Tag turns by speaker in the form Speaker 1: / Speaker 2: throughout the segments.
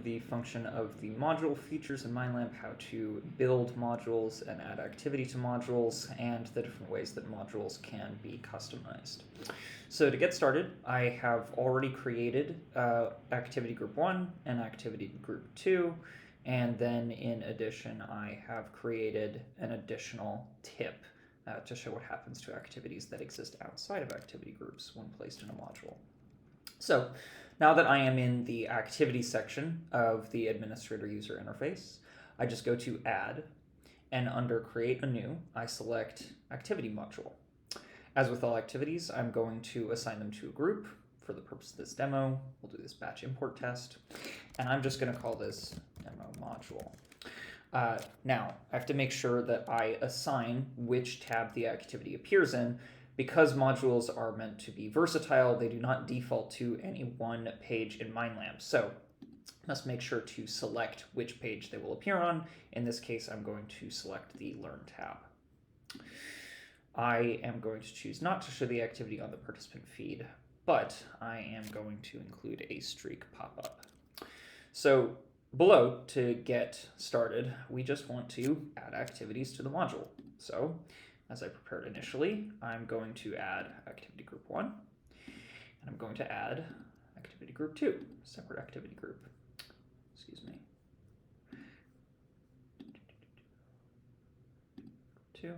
Speaker 1: the function of the module features in MindLamp, how to build modules and add activity to modules, and the different ways that modules can be customized. So to get started, I have already created activity group 1 and activity group 2, and then in addition, I have created an additional tip to show what happens to activities that exist outside of activity groups when placed in a module. So now that I am in the activity section of the administrator user interface, I just go to add, and under create a new, I select activity module. As with all activities, I'm going to assign them to a group. For the purpose of this demo, we'll do this batch import test, and I'm just going to call this demo module. Now, I have to make sure that I assign which tab the activity appears in. Because modules are meant to be versatile, they do not default to any one page in MindLamp. So must make sure to select which page they will appear on. In this case, I'm going to select the Learn tab. I am going to choose not to show the activity on the participant feed, but I am going to include a streak pop-up. So below, to get started, we just want to add activities to the module. So as I prepared initially, I'm going to add activity group 1, and I'm going to add activity group 2, separate activity group. Excuse me. 2.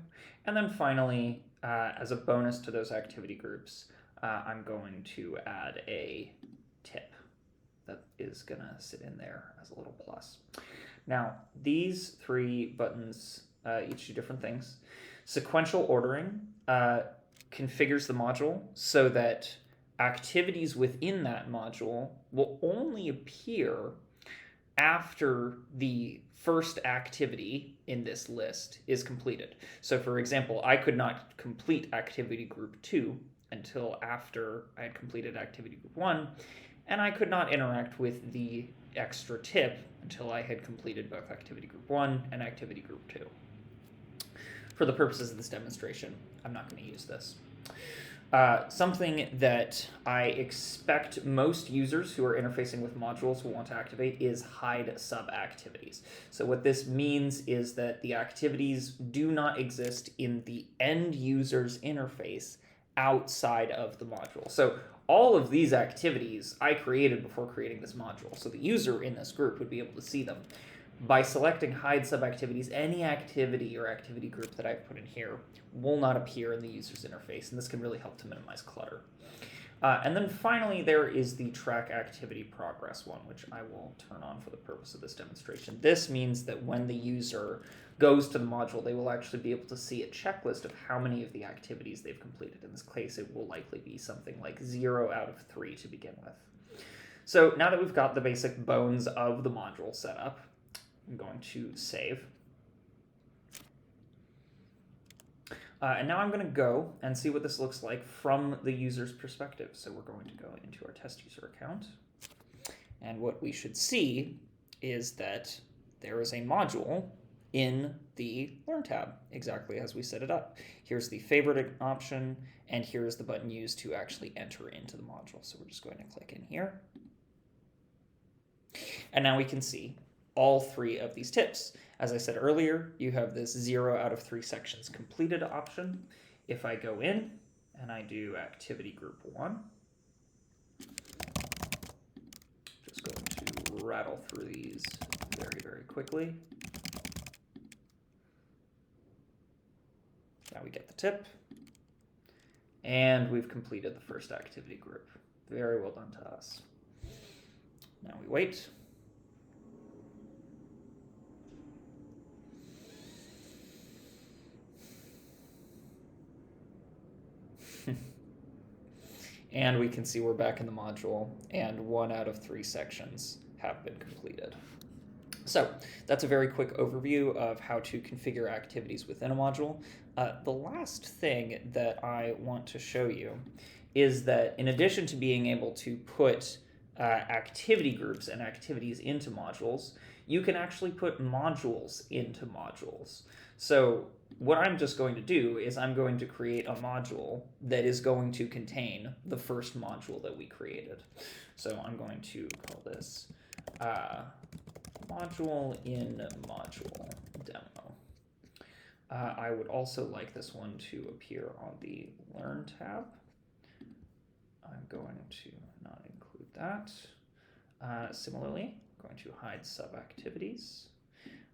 Speaker 1: And then finally, as a bonus to those activity groups, I'm going to add a tip that is going to sit in there as a little plus. Now, these 3 buttons each do different things. Sequential ordering configures the module so that activities within that module will only appear after the first activity in this list is completed. So for example, I could not complete activity group 2 until after I had completed activity group 1, and I could not interact with the extra tip until I had completed both activity group 1 and activity group 2. For the purposes of this demonstration, I'm not going to use this. Something that I expect most users who are interfacing with modules will want to activate is hide sub-activities. So what this means is that the activities do not exist in the end user's interface outside of the module. So all of these activities I created before creating this module. So the user in this group would be able to see them. By selecting hide sub-activities, any activity or activity group that I've put in here will not appear in the user's interface, and this can really help to minimize clutter. And then finally, there is the track activity progress one, which I will turn on for the purpose of this demonstration. This means that when the user goes to the module, they will actually be able to see a checklist of how many of the activities they've completed. In this case, it will likely be something like 0 out of 3 to begin with. So now that we've got the basic bones of the module set up, I'm going to save. And now I'm going to go and see what this looks like from the user's perspective. So we're going to go into our test user account. And what we should see is that there is a module in the Learn tab, exactly as we set it up. Here's the favorite option, and here's the button used to actually enter into the module. So we're just going to click in here. And now we can see all 3 of these tips. As I said earlier, you have this 0 out of 3 sections completed option. If I go in and I do activity group 1, just going to rattle through these very, very quickly. Now we get the tip, and we've completed the first activity group. Very well done to us. Now we wait. And we can see we're back in the module, and 1 out of 3 sections have been completed. So that's a very quick overview of how to configure activities within a module. The last thing that I want to show you is that in addition to being able to put activity groups and activities into modules, you can actually put modules into modules. So what I'm just going to do is I'm going to create a module that is going to contain the first module that we created. So I'm going to call this module in module demo. I would also like this one to appear on the Learn tab. I'm going to not include that. Similarly, I'm going to hide sub-activities.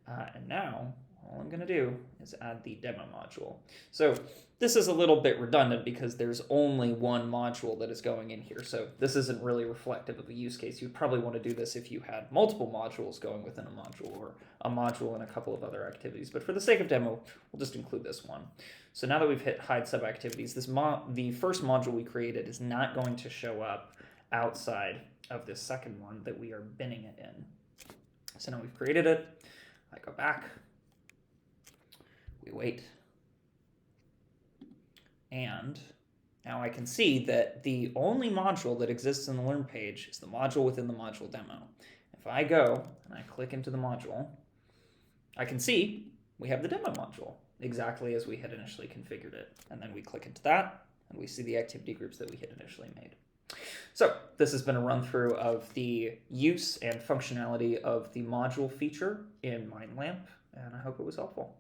Speaker 1: And now, all I'm going to do is add the demo module. So this is a little bit redundant because there's only one module that is going in here. So this isn't really reflective of a use case. You'd probably want to do this if you had multiple modules going within a module, or a module and a couple of other activities. But for the sake of demo, we'll just include this one. So now that we've hit hide sub-activities, the first module we created is not going to show up outside of this second one that we are binning it in. So now we've created it. I go back, we wait, and now I can see that the only module that exists in the Learn page is the module within the module demo. If I go and I click into the module, I can see we have the demo module exactly as we had initially configured it. And then we click into that, and we see the activity groups that we had initially made. So this has been a run through of the use and functionality of the module feature in MindLamp, and I hope it was helpful.